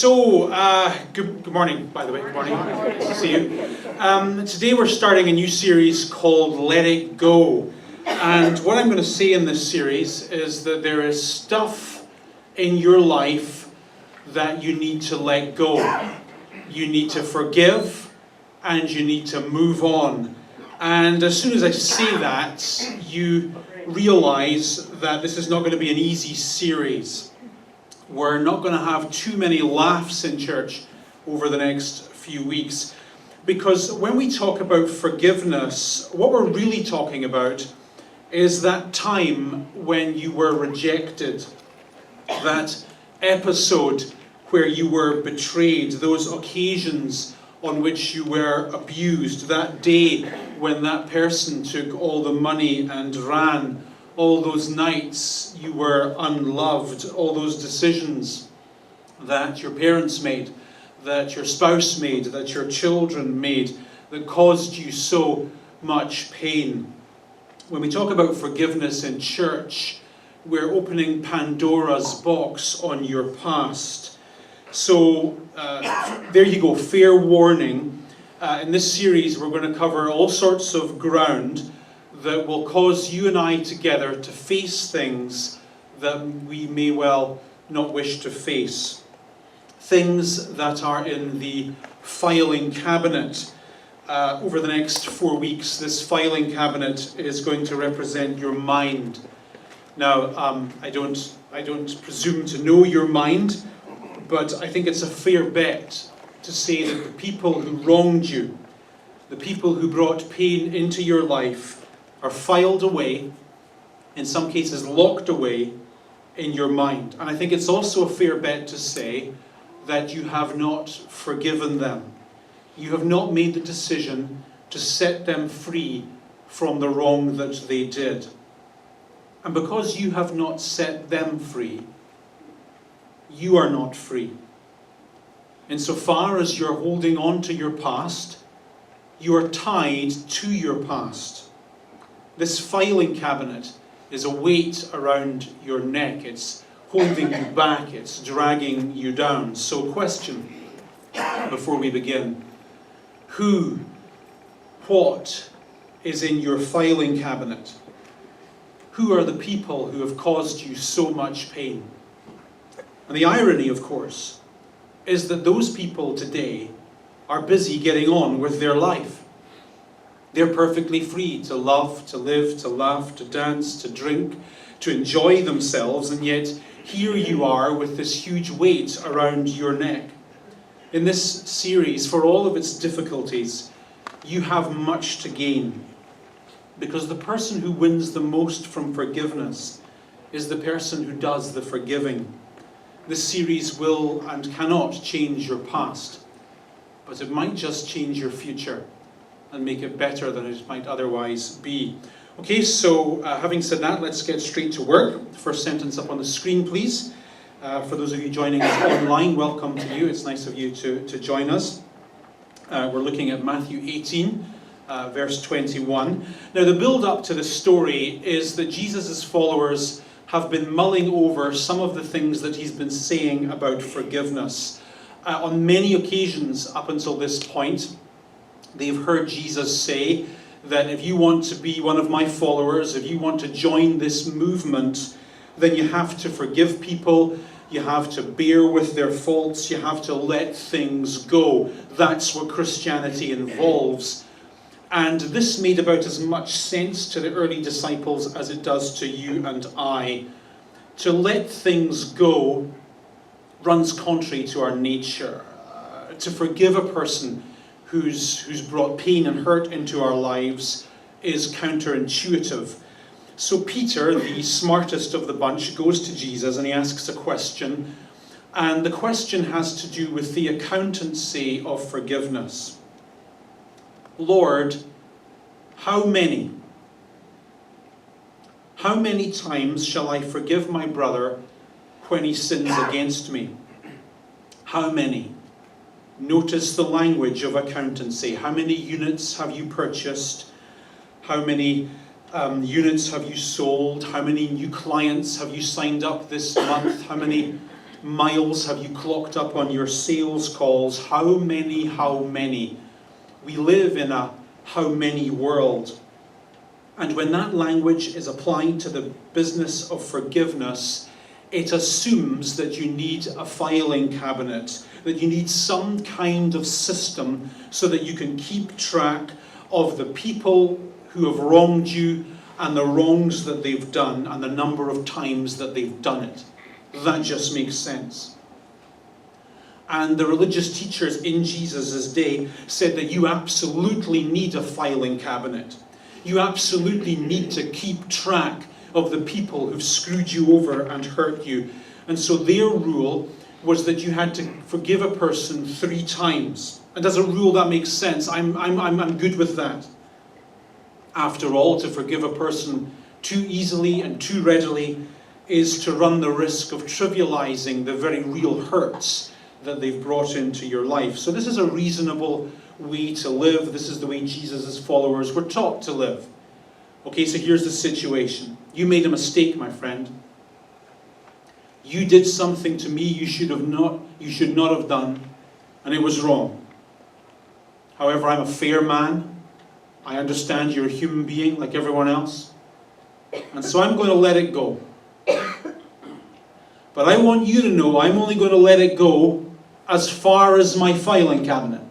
Good morning, by the way. Good morning. Nice to see you. Today we're starting a new series called Let It Go. And what I'm going to say in this series is that there is stuff in your life that you need to let go. You need to forgive and you need to move on. And as soon as I say that, you realize that this is not going to be an easy series. We're not going to have too many laughs in church over the next few weeks. Because when we talk about forgiveness, what we're really talking about is that time when you were rejected. That episode where you were betrayed. Those occasions on which you were abused. That day when that person took all the money and ran. All those nights you were unloved, all those decisions that your parents made, that your spouse made, that your children made, that caused you so much pain. When we talk about forgiveness in church, we're opening Pandora's box on your past. So there you go, fair warning. In this series we're going to cover all sorts of ground that will cause you and I together to face things that we may well not wish to face. Things that are in the filing cabinet. Over the next 4 weeks, this filing cabinet is going to represent your mind. Now, I don't presume to know your mind, but I think it's a fair bet to say that the people who wronged you, the people who brought pain into your life, are filed away, in some cases locked away, in your mind. And I think it's also a fair bet to say that you have not forgiven them. You have not made the decision to set them free from the wrong that they did. And because you have not set them free, you are not free. Insofar as you're holding on to your past, you are tied to your past. This filing cabinet is a weight around your neck. It's holding you back. It's dragging you down. So question before we begin. Who, what is in your filing cabinet? Who are the people who have caused you so much pain? And the irony, of course, is that those people today are busy getting on with their life. They're perfectly free to love, to live, to laugh, to dance, to drink, to enjoy themselves, and yet here you are with this huge weight around your neck. In this series, for all of its difficulties, you have much to gain. Because the person who wins the most from forgiveness is the person who does the forgiving. This series will and cannot change your past, but it might just change your future and make it better than it might otherwise be. Okay, so having said that, let's get straight to work. The first sentence up on the screen, please. For those of you joining us online, welcome to you. It's nice of you to join us. We're looking at Matthew 18, verse 21. Now, the build-up to this story is that Jesus' followers have been mulling over some of the things that he's been saying about forgiveness. On many occasions up until this point, they've heard Jesus say that if you want to be one of my followers, if you want to join this movement, then you have to forgive people, you have to bear with their faults, you have to let things go. That's what Christianity involves. And this made about as much sense to the early disciples as it does to you and I. To let things go runs contrary to our nature. To forgive a person who's brought pain and hurt into our lives is counterintuitive. So Peter, the smartest of the bunch, goes to Jesus and he asks a question. And the question has to do with the accountancy of forgiveness. Lord, how many times shall I forgive my brother when he sins against me? How many? Notice the language of accountancy. How many units have you purchased? How many units have you sold? How many new clients have you signed up this month? How many miles have you clocked up on your sales calls? How many, how many? We live in a how many world. And when that language is applied to the business of forgiveness, it assumes that you need a filing cabinet, that you need some kind of system so that you can keep track of the people who have wronged you and the wrongs that they've done and the number of times that they've done it. That just makes sense. And the religious teachers in Jesus' day said that you absolutely need a filing cabinet. You absolutely need to keep track of the people who've screwed you over and hurt you. And so their rule was that you had to forgive a person 3 times. And as a rule, that makes sense. I'm good with that. After all, to forgive a person too easily and too readily is to run the risk of trivializing the very real hurts that they've brought into your life. So this is a reasonable way to live. This is the way Jesus' followers were taught to live. Okay, so here's the situation. You made a mistake, my friend. You did something to me you should not have done, and it was wrong. However, I'm a fair man. I understand you're a human being like everyone else. And so I'm going to let it go. But I want you to know I'm only going to let it go as far as my filing cabinet.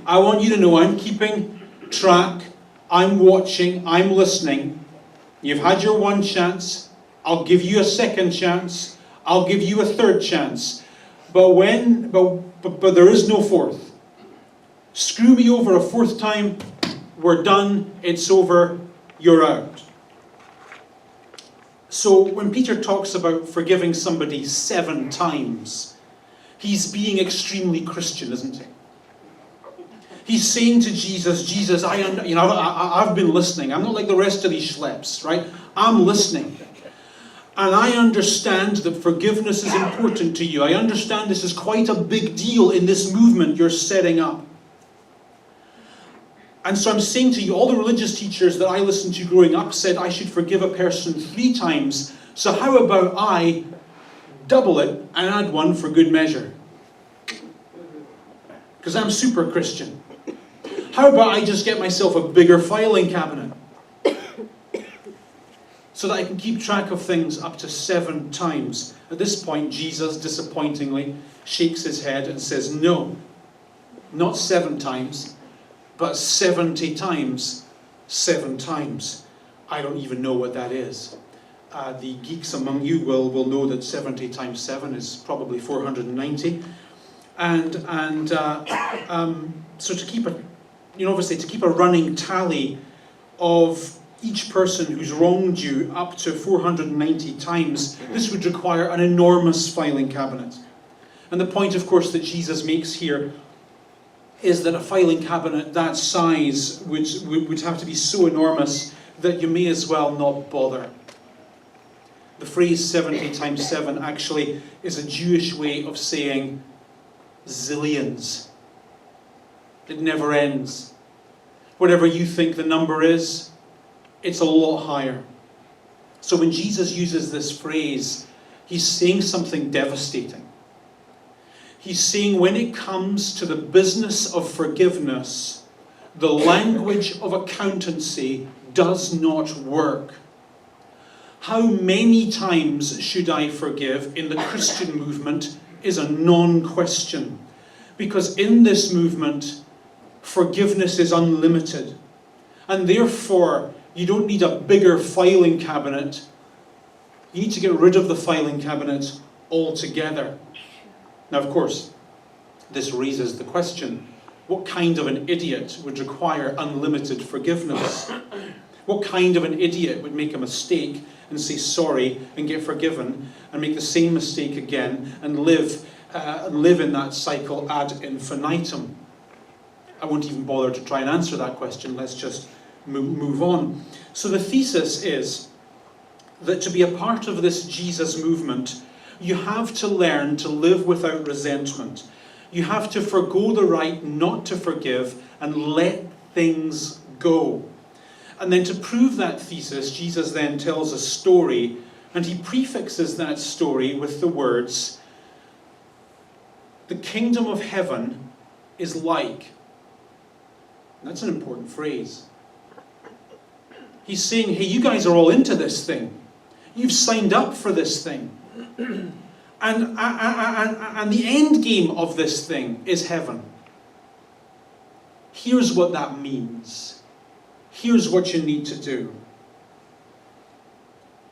I want you to know I'm keeping track, I'm watching, I'm listening. You've had your 1 chance. I'll give you a 2nd chance. I'll give you a 3rd chance. But there is no 4th. Screw me over a 4th time, we're done, it's over, you're out. So when Peter talks about forgiving somebody 7 times, he's being extremely Christian, isn't he? He's saying to Jesus, I've been listening. I'm not like the rest of these schleps, right? I'm listening. And I understand that forgiveness is important to you. I understand this is quite a big deal in this movement you're setting up. And so I'm saying to you, all the religious teachers that I listened to growing up said I should forgive a person 3 times. So how about I double it and add 1 for good measure? Because I'm super Christian. How about I just get myself a bigger filing cabinet? So that I can keep track of things up to 7 times. At this point, Jesus, disappointingly, shakes his head and says, no, not 7 times. But 70 times, 7 times. I don't even know what that is. The geeks among you will know that 70 times 7 is probably 490. So to keep obviously to keep a running tally of each person who's wronged you up to 490 times, this would require an enormous filing cabinet. And the point, of course, that Jesus makes here is that a filing cabinet that size would have to be so enormous that you may as well not bother. The phrase 70 times 7 actually is a Jewish way of saying zillions. It never ends. Whatever you think the number is, it's a lot higher. So when Jesus uses this phrase, he's saying something devastating. He's saying when it comes to the business of forgiveness, the language of accountancy does not work. How many times should I forgive in the Christian movement is a non-question. Because in this movement, forgiveness is unlimited. And therefore, you don't need a bigger filing cabinet. You need to get rid of the filing cabinet altogether. Now, of course, this raises the question, what kind of an idiot would require unlimited forgiveness? What kind of an idiot would make a mistake and say sorry and get forgiven and make the same mistake again and live in that cycle ad infinitum? I won't even bother to try and answer that question. Let's just move on. So the thesis is that to be a part of this Jesus movement, you have to learn to live without resentment. You have to forgo the right not to forgive and let things go. And then to prove that thesis, Jesus then tells a story. And he prefixes that story with the words, the kingdom of heaven is like. And that's an important phrase. He's saying, hey, you guys are all into this thing. You've signed up for this thing. And the end game of this thing is heaven. Here's what that means. Here's what you need to do.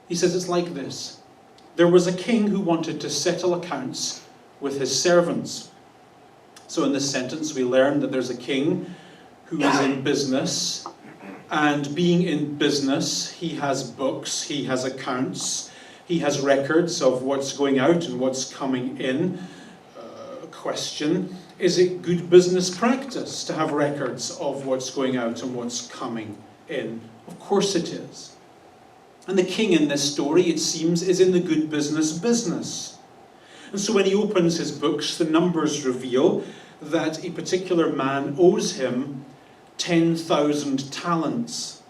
He says it's like this. There was a king who wanted to settle accounts with his servants. So in this sentence we learn that there's a king who is in business, and being in business, he has books, he has accounts, he has records of what's going out and what's coming in. Question, is it good business practice to have records of what's going out and what's coming in? Of course it is. And the king in this story, it seems, is in the good business. And so when he opens his books, the numbers reveal that a particular man owes him 10,000 talents.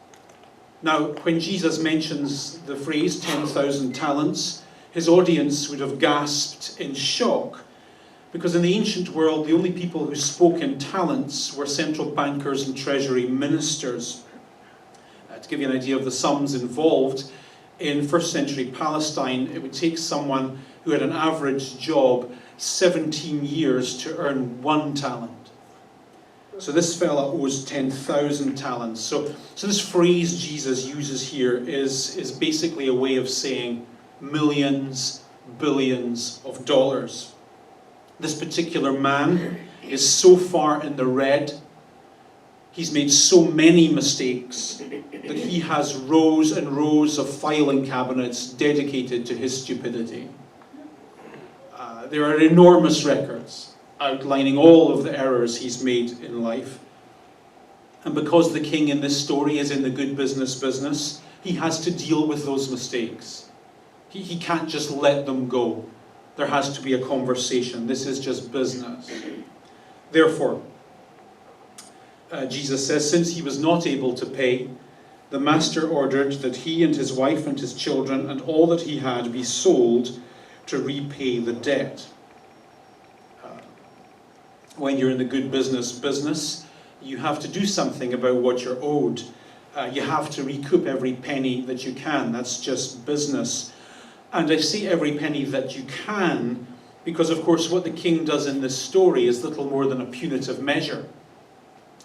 Now, when Jesus mentions the phrase 10,000 talents, his audience would have gasped in shock, because in the ancient world, the only people who spoke in talents were central bankers and treasury ministers. To give you an idea of the sums involved, in first century Palestine, it would take someone who had an average job 17 years to earn 1 talent. So this fella owes 10,000 talents. So this phrase Jesus uses here is basically a way of saying millions, billions of dollars. This particular man is so far in the red, he's made so many mistakes that he has rows and rows of filing cabinets dedicated to his stupidity. There are enormous records outlining all of the errors he's made in life. And because the king in this story is in the good business, he has to deal with those mistakes. He can't just let them go. There has to be a conversation. This is just business. Therefore, Jesus says, since he was not able to pay, the master ordered that he and his wife and his children and all that he had be sold to repay the debt. When you're in the good business, you have to do something about what you're owed. You have to recoup every penny that you can. That's just business. And I say every penny that you can because, of course, what the king does in this story is little more than a punitive measure.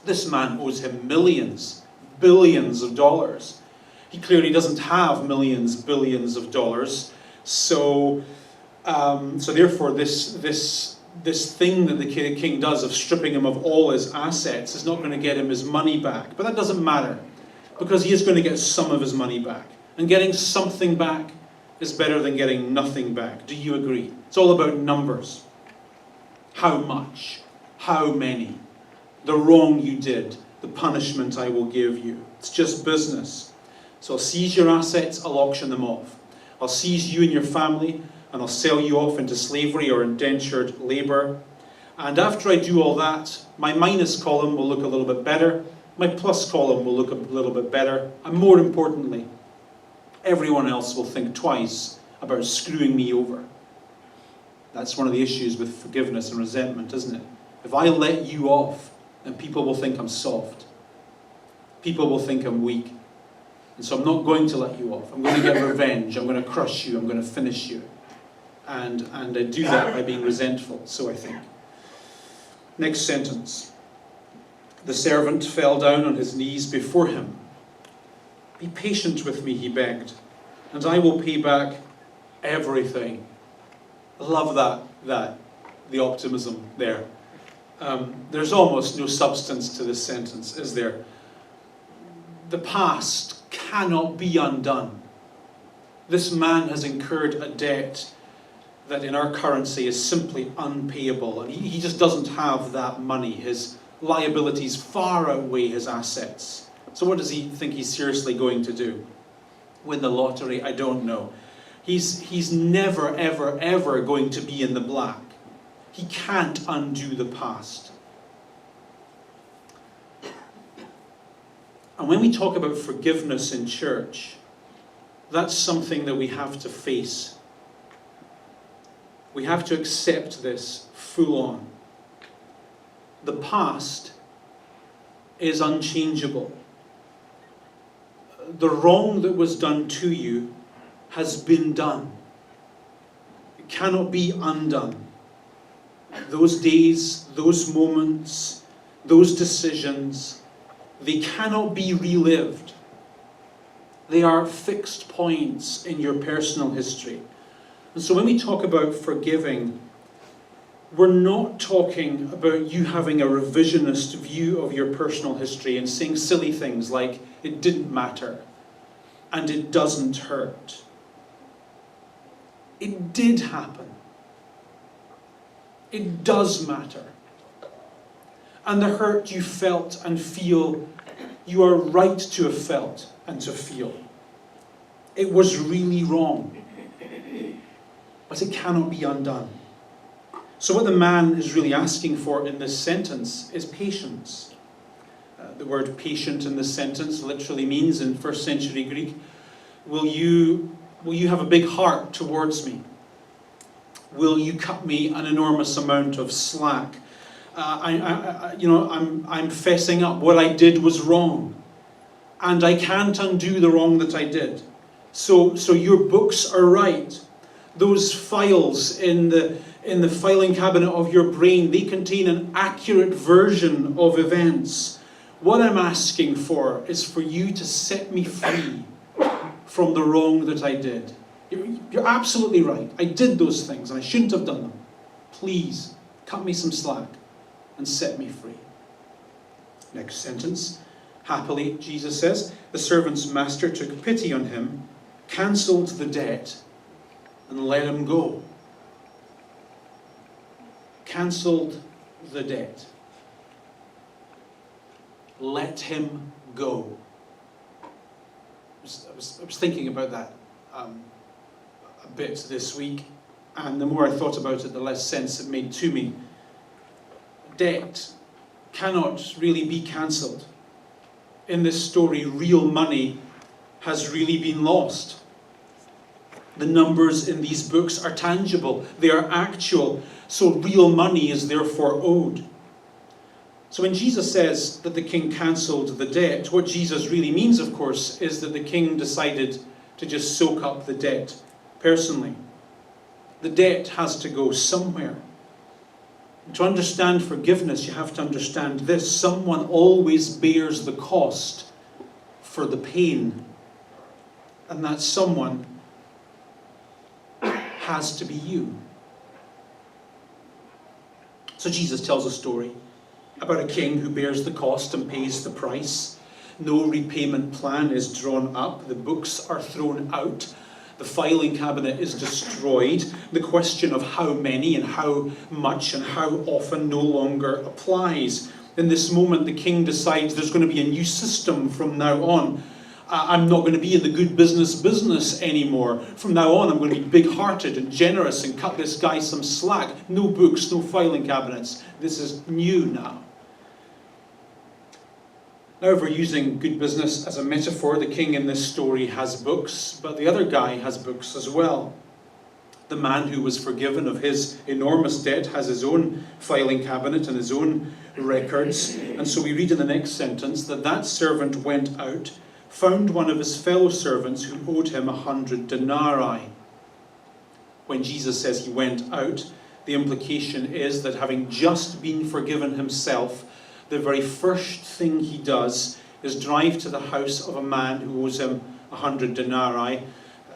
This man owes him millions, billions of dollars. He clearly doesn't have millions, billions of dollars. So therefore, this thing that the king does of stripping him of all his assets is not going to get him his money back. But that doesn't matter, because he is going to get some of his money back. And getting something back is better than getting nothing back. Do you agree? It's all about numbers. How much? How many? The wrong you did, the punishment I will give you. It's just business. So I'll seize your assets, I'll auction them off. I'll seize you and your family, and I'll sell you off into slavery or indentured labour. And after I do all that, my minus column will look a little bit better, my plus column will look a little bit better, and more importantly, everyone else will think twice about screwing me over. That's one of the issues with forgiveness and resentment, isn't it? If I let you off, then people will think I'm soft. People will think I'm weak. And so I'm not going to let you off. I'm going to get revenge. I'm going to crush you. I'm going to finish you. And I do that by being resentful, so I think. Next sentence. The servant fell down on his knees before him. Be patient with me, he begged, and I will pay back everything. I love the optimism there. There's almost no substance to this sentence, is there? The past cannot be undone. This man has incurred a debt that in our currency is simply unpayable, and he just doesn't have that money. His liabilities far outweigh his assets. So what does he think he's seriously going to do? Win the lottery? I don't know. He's never, ever, ever going to be in the black. He can't undo the past. And when we talk about forgiveness in church, that's something that we have to face. We have to accept this full on. The past is unchangeable. The wrong that was done to you has been done. It cannot be undone. Those days, those moments, those decisions, they cannot be relived. They are fixed points in your personal history. And so when we talk about forgiving, we're not talking about you having a revisionist view of your personal history and saying silly things like, it didn't matter, and it doesn't hurt. It did happen. It does matter. And the hurt you felt and feel, you are right to have felt and to feel. It was really wrong. But it cannot be undone. So what the man is really asking for in this sentence is patience. The word patient in this sentence literally means, in first century Greek, will you have a big heart towards me? Will you cut me an enormous amount of slack? I'm fessing up. What I did was wrong, and I can't undo the wrong that I did. So your books are right. Those files in the filing cabinet of your brain, they contain an accurate version of events. What I'm asking for is for you to set me free from the wrong that I did. You're absolutely right. I did those things and I shouldn't have done them. Please, cut me some slack and set me free. Next sentence. Happily, Jesus says, the servant's master took pity on him, cancelled the debt, and let him go. Cancelled the debt. Let him go. I was thinking about that a bit this week, and the more I thought about it, the less sense it made to me. Debt cannot really be cancelled. In this story, real money has really been lost. The numbers in these books are tangible, they are actual, so real money is therefore owed. So when Jesus says that the king cancelled the debt, what Jesus really means, of course, is that the king decided to just soak up the debt personally. The debt has to go somewhere. And to understand forgiveness, you have to understand this: someone always bears the cost for the pain, and that someone has to be you. So Jesus tells a story about a king who bears the cost and pays the price. No repayment plan is drawn up. The books are thrown out. The filing cabinet is destroyed. The question of how many and how much and how often no longer applies. In this moment, the king decides there's going to be a new system from now on. I'm not going to be in the good business anymore. From now on, I'm going to be big-hearted and generous and cut this guy some slack. No books, no filing cabinets. This is new now. Now, if we're using good business as a metaphor, the king in this story has books, but the other guy has books as well. The man who was forgiven of his enormous debt has his own filing cabinet and his own records. And so we read in the next sentence that servant went out, found one of his fellow servants who owed him 100 denarii. When Jesus says he went out, the implication is that having just been forgiven himself, the very first thing he does is drive to the house of a man who owes him 100 denarii.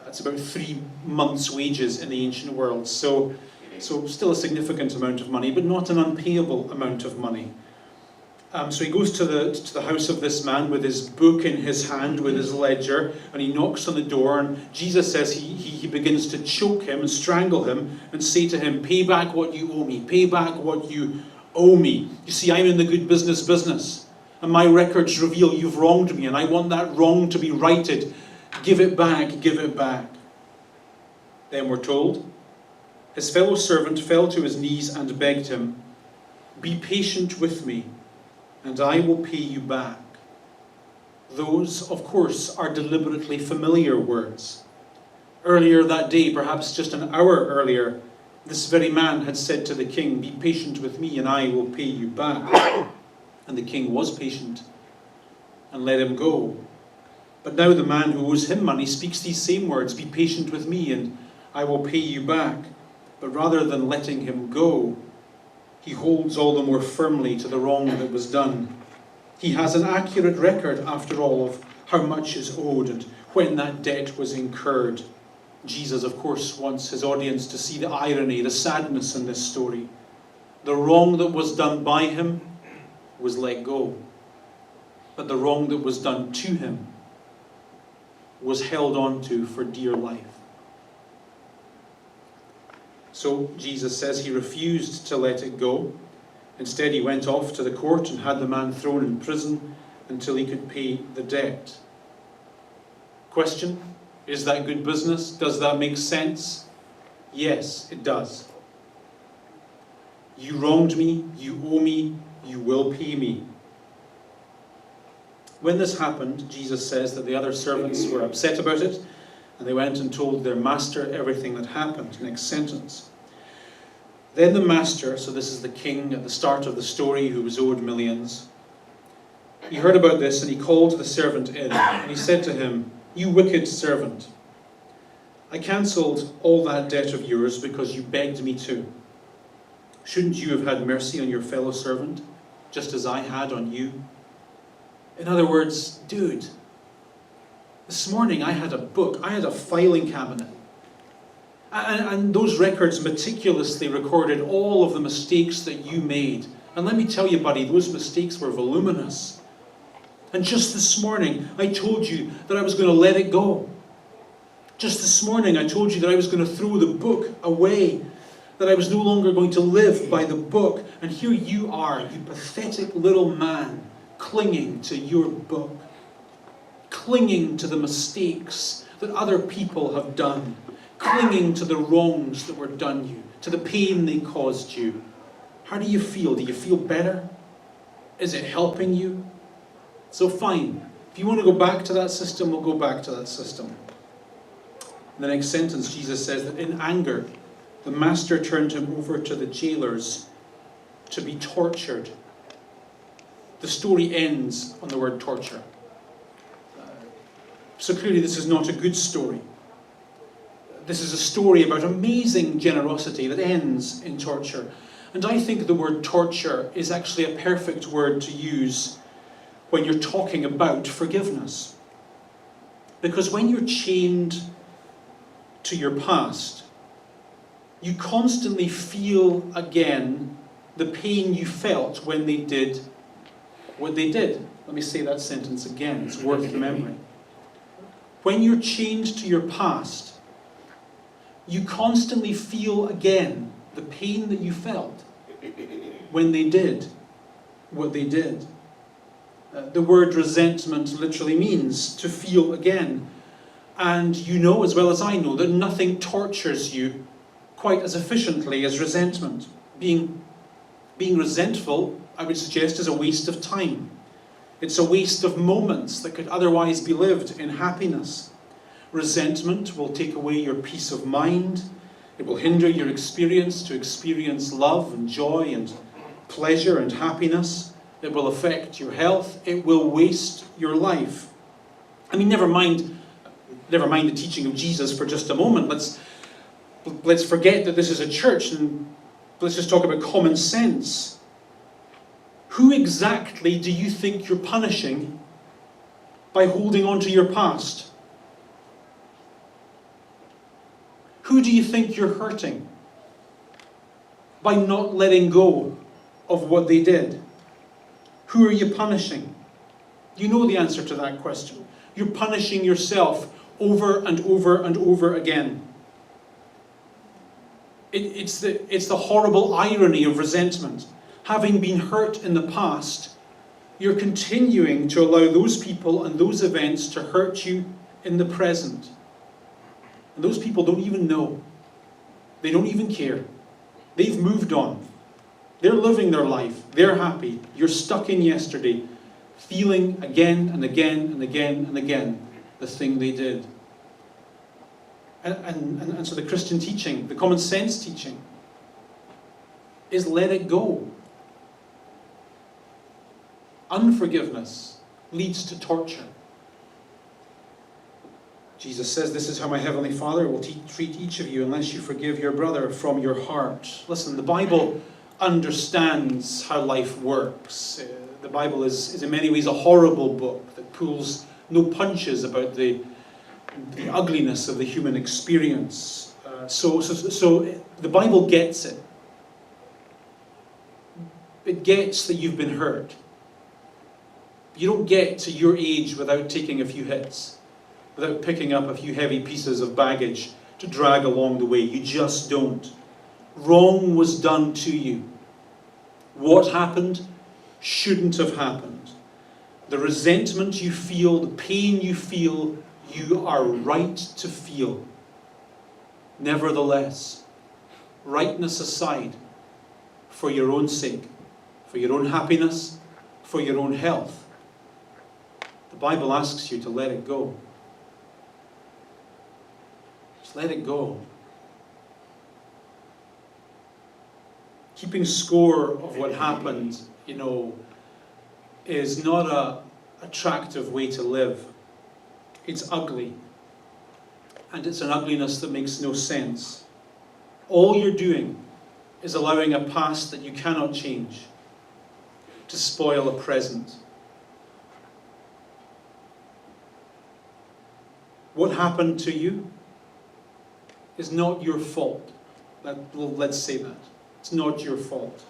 That's about 3 months' wages in the ancient world. So still a significant amount of money, but not an unpayable amount of money. So he goes to the house of this man with his book in his hand, with his ledger, and he knocks on the door, and Jesus says he begins to choke him and strangle him and say to him, "Pay back what you owe me, pay back what you owe me. You see, I'm in the good business, and my records reveal you've wronged me, and I want that wrong to be righted. Give it back, give it back." Then we're told, his fellow servant fell to his knees and begged him, "Be patient with me, and I will pay you back." Those, of course, are deliberately familiar words. Earlier that day, perhaps just an hour earlier, this very man had said to the king, "Be patient with me and I will pay you back." And the king was patient and let him go. But now the man who owes him money speaks these same words, "Be patient with me and I will pay you back." But rather than letting him go, he holds all the more firmly to the wrong that was done. He has an accurate record, after all, of how much is owed and when that debt was incurred. Jesus, of course, wants his audience to see the irony, the sadness in this story. The wrong that was done by him was let go. But the wrong that was done to him was held on to for dear life. So Jesus says he refused to let it go. Instead, he went off to the court and had the man thrown in prison until he could pay the debt. Question, is that good business? Does that make sense? Yes, it does. You wronged me, you owe me, you will pay me. When this happened, Jesus says that the other servants were upset about it, and they went and told their master everything that happened. Next sentence. Then the master, so this is the king at the start of the story who was owed millions, he heard about this and he called the servant in, and he said to him, "You wicked servant, I cancelled all that debt of yours because you begged me to. Shouldn't you have had mercy on your fellow servant, just as I had on you?" In other words, dude, this morning I had a book, I had a filing cabinet. And those records meticulously recorded all of the mistakes that you made. And let me tell you, buddy, those mistakes were voluminous. And just this morning, I told you that I was going to let it go. Just this morning, I told you that I was going to throw the book away, that I was no longer going to live by the book. And here you are, you pathetic little man, clinging to your book, clinging to the mistakes that other people have done, clinging to the wrongs that were done you, to the pain they caused you. How do you feel? Do you feel better? Is it helping you? So fine. If you want to go back to that system, we'll go back to that system. In the next sentence, Jesus says that in anger, the master turned him over to the jailers to be tortured. The story ends on the word torture. So clearly this is not a good story. This is a story about amazing generosity that ends in torture. And I think the word torture is actually a perfect word to use when you're talking about forgiveness. Because when you're chained to your past, you constantly feel again the pain you felt when they did what they did. Let me say that sentence again, it's worth remembering. When you're chained to your past, you constantly feel again the pain that you felt when they did what they did. The word resentment literally means to feel again. And you know as well as I know that nothing tortures you quite as efficiently as resentment. Being resentful, I would suggest, is a waste of time. It's a waste of moments that could otherwise be lived in happiness. Resentment will take away your peace of mind. It will hinder your experience to experience love and joy and pleasure and happiness. It will affect your health. It will waste your life. I mean, never mind the teaching of Jesus for just a moment. Let's forget that this is a church and let's just talk about common sense. Who exactly do you think you're punishing by holding on to your past? Who do you think you're hurting by not letting go of what they did? Who are you punishing? You know the answer to that question. You're punishing yourself over and over and over again. It's the horrible irony of resentment. Having been hurt in the past, you're continuing to allow those people and those events to hurt you in the present. And those people don't even know. They don't even care. They've moved on. They're living their life. They're happy. You're stuck in yesterday, feeling again and again and again and again the thing they did. And so the Christian teaching, the common sense teaching, is let it go. Unforgiveness leads to torture. Jesus says, this is how my heavenly Father will treat each of you unless you forgive your brother from your heart. Listen, the Bible understands how life works. The Bible is in many ways a horrible book that pulls no punches about the ugliness of the human experience. So the Bible gets it. It gets that you've been hurt. You don't get to your age without taking a few hits, without picking up a few heavy pieces of baggage to drag along the way. You just don't. Wrong was done to you. What happened shouldn't have happened. The resentment you feel, the pain you feel, you are right to feel. Nevertheless, rightness aside, for your own sake, for your own happiness, for your own health, the Bible asks you to let it go. Just let it go. Keeping score of what happened, is not an attractive way to live. It's ugly. And it's an ugliness that makes no sense. All you're doing is allowing a past that you cannot change to spoil a present. What happened to you is not your fault. Let's say that. It's not your fault.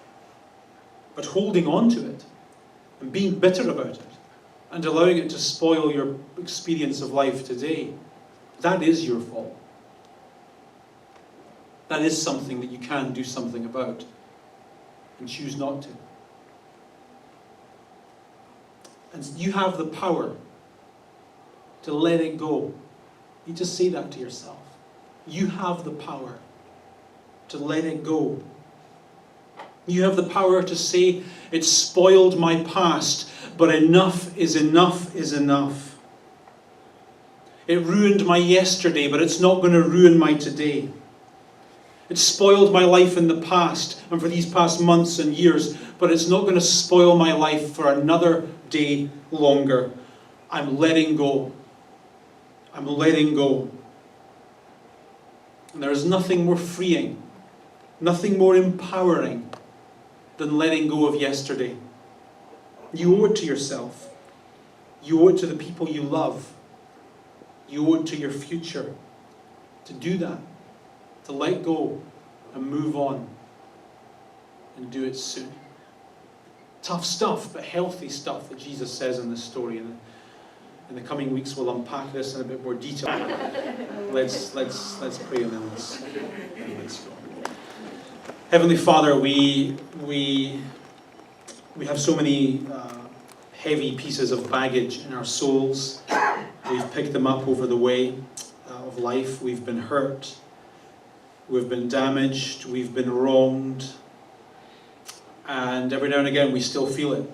But holding on to it and being bitter about it and allowing it to spoil your experience of life today, that is your fault. That is something that you can do something about and choose not to. And you have the power to let it go. You just say that to yourself. You have the power to let it go. You have the power to say, it spoiled my past, but enough is enough is enough. It ruined my yesterday, but it's not going to ruin my today. It spoiled my life in the past and for these past months and years, but it's not going to spoil my life for another day longer. I'm letting go. I'm letting go. And there is nothing more freeing, nothing more empowering than letting go of yesterday. You owe it to yourself. You owe it to the people you love. You owe it to your future to do that, to let go and move on and do it soon. Tough stuff, but healthy stuff that Jesus says in this story. And in the coming weeks we'll unpack this in a bit more detail. Let's pray and then let's go. Heavenly Father, we have so many heavy pieces of baggage in our souls. We've picked them up over the way of life. We've been hurt. We've been damaged. We've been wronged. And every now and again we still feel it.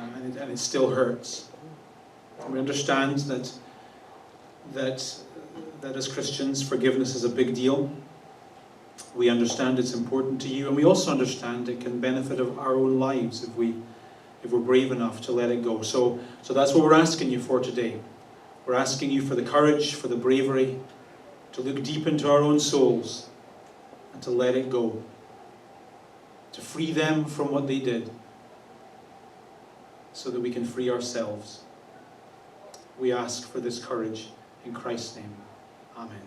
And it still hurts. And we understand that as Christians, forgiveness is a big deal. We understand it's important to you, and we also understand it can benefit of our own lives if we're brave enough to let it go. So that's what we're asking you for today. We're asking you for the courage, for the bravery, to look deep into our own souls and to let it go. To free them from what they did, so that we can free ourselves. We ask for this courage in Christ's name. Amen.